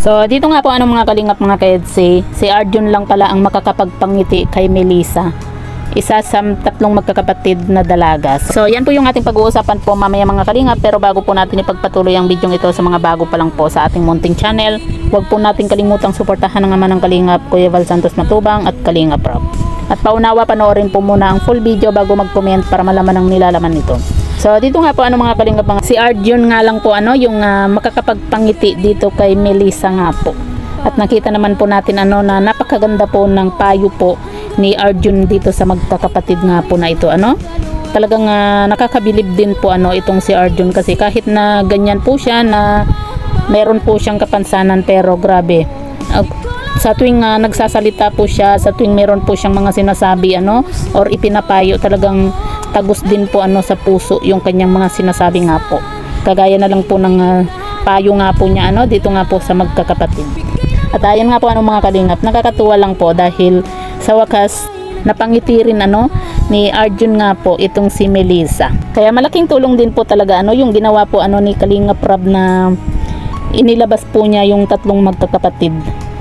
So dito nga po mga kalingap mga kaedsi, si Arjun lang pala ang makakapagpangiti kay Melissa. Isa sa tatlong magkakapatid na dalaga. So yan po yung ating pag-uusapan po mamaya mga kalingap. Pero bago po natin ipagpatuloy ang video ito sa mga bago pa lang po sa ating munting channel, huwag po natin kalimutang suportahan ng ama ng kalingap, Kuya Val Santos Matubang at Kalingap Rob. At paunawa panoorin po muna ang full video bago mag-comment para malaman ang nilalaman nito. So dito nga po mga kalingap, si Arjun nga lang po yung makakapagpangiti dito kay Melissa nga po. At nakita naman po natin na napakaganda po ng payo po ni Arjun dito sa magkakapatid nga po na ito. Talagang nakakabilib din po itong si Arjun, kasi kahit na ganyan po siya na meron po siyang kapansanan, pero grabe. Sa tuwing nagsasalita po siya, sa tuwing meron po siyang mga sinasabi or ipinapayo, talagang tagos din po sa puso yung kanyang mga sinasabi nga po. Kagaya na lang po ng payo nga po niya dito nga po sa magkakapatid. At ayan nga po mga kalingap, nakakatuwa lang po dahil sa wakas napangiti rin ni Arjun nga po itong si Melissa. Kaya malaking tulong din po talaga yung ginawa po ni Kalingap Rob na inilabas po niya yung tatlong magkakapatid,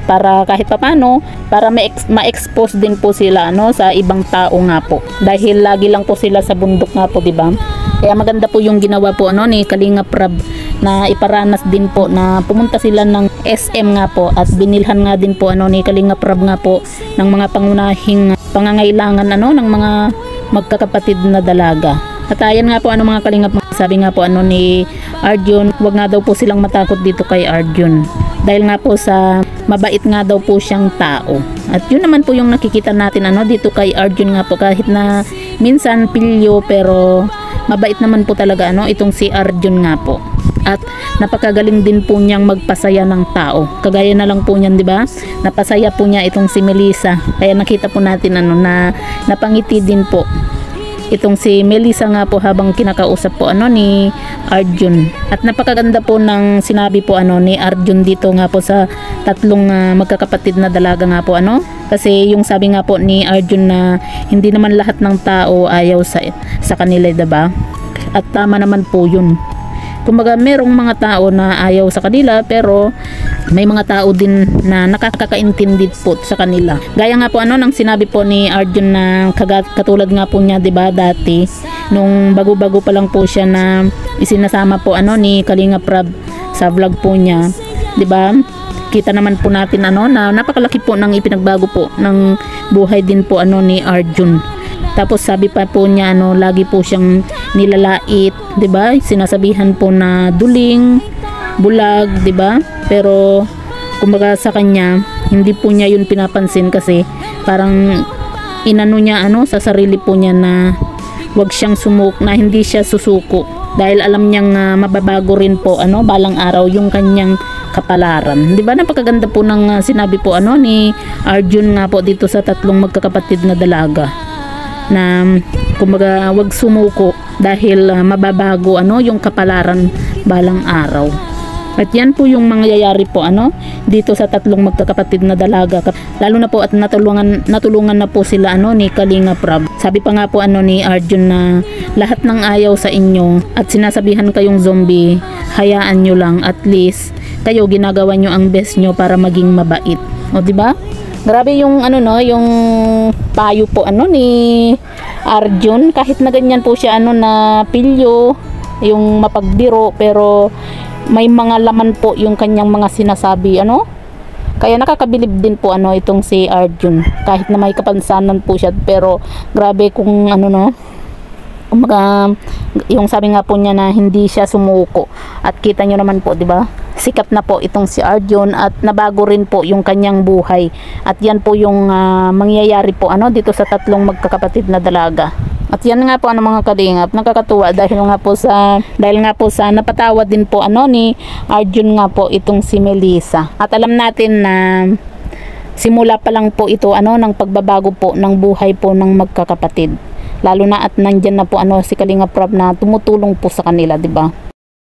para kahit papano para ma-expose din po sila sa ibang tao nga po, dahil lagi lang po sila sa bundok nga po, di ba? Kaya maganda po yung ginawa po ni Kalingap Rob na iparanas din po na pumunta sila ng SM nga po, at binilhan nga din po ni Kalingap Rob nga po ng mga pangunahing pangangailangan ng mga magkakapatid na dalaga. At ayan nga po mga kalingap, sabi nga po ni Arjun, wag nga daw po silang matakot dito kay Arjun, dahil nga po sa mabait nga daw po siyang tao. At yun naman po yung nakikita natin dito kay Arjun nga po, kahit na minsan pilyo, pero mabait naman po talaga itong si Arjun nga po. At napakagaling din po niyang magpasaya ng tao. Kagaya na lang po niyan, di ba? Napasaya po niya itong si Melissa. Kaya nakita po natin na napangiti din po itong si Melissa nga po habang kinakausap po ni Arjun. At napakaganda po ng sinabi po ni Arjun dito nga po sa tatlong magkakapatid na dalaga nga po kasi yung sabi nga po ni Arjun na hindi naman lahat ng tao ayaw sa kanila, diba? At tama naman po yun. Kumbaga merong mga tao na ayaw sa kanila, pero may mga tao din na nakakakaintindi po sa kanila. Gaya nga po ng sinabi po ni Arjun na katulad nga po niya, 'di ba, dati nung bago-bago pa lang po siya na isinasama po ni Kalingap Rob sa vlog po niya, 'di ba? Kita naman po natin na napakalaki po ng ipinagbago po ng buhay din po ni Arjun. Tapos sabi pa po niya lagi po siyang nilalait, 'di ba? Sinasabihan po na duling, bulag, 'di ba? Pero kumbaga sa kanya, hindi po niya 'yun pinapansin, kasi parang inano niya sa sarili po niya na wag siyang na hindi siya susuko, dahil alam niyang mababago rin po balang araw yung kanyang kapalaran. 'Di ba? Napakaganda po ng sinabi po ni Arjun nga po dito sa tatlong magkakapatid na dalaga, na kumbaga wag sumuko dahil mababago yung kapalaran balang araw. At yan po yung mangyayari po dito sa tatlong magkakapatid na dalaga, lalo na po at natulungan na po sila ni Kalingap Rob. Sabi pa nga po ni Arjun na lahat ng ayaw sa inyo at sinasabihan kayong zombie, hayaan nyo lang, at least kayo ginagawa nyo ang best nyo para maging mabait. O, di ba? Grabe yung yung payo po ni Arjun, kahit na ganyan po siya na pilyo, yung mapagbiro, pero may mga laman po yung kanyang mga sinasabi kaya nakakabilib din po itong si Arjun, kahit na may kapansanan po siya, pero grabe kung yung sabi nga po niya na hindi siya sumuko. At kita nyo naman po, di ba? Sikat na po itong si Arjun at nabago rin po yung kanyang buhay. At yan po yung mangyayari po dito sa tatlong magkakapatid na dalaga. At yan nga po mga kalingap, nakakatuwa dahil nga po sa napatawa din po ni Arjun nga po itong si Melissa. At alam natin na simula pa lang po ito ng pagbabago po ng buhay po ng magkakapatid. Lalo na at nandyan na po si Kalingap Rob na tumutulong po sa kanila, 'di ba?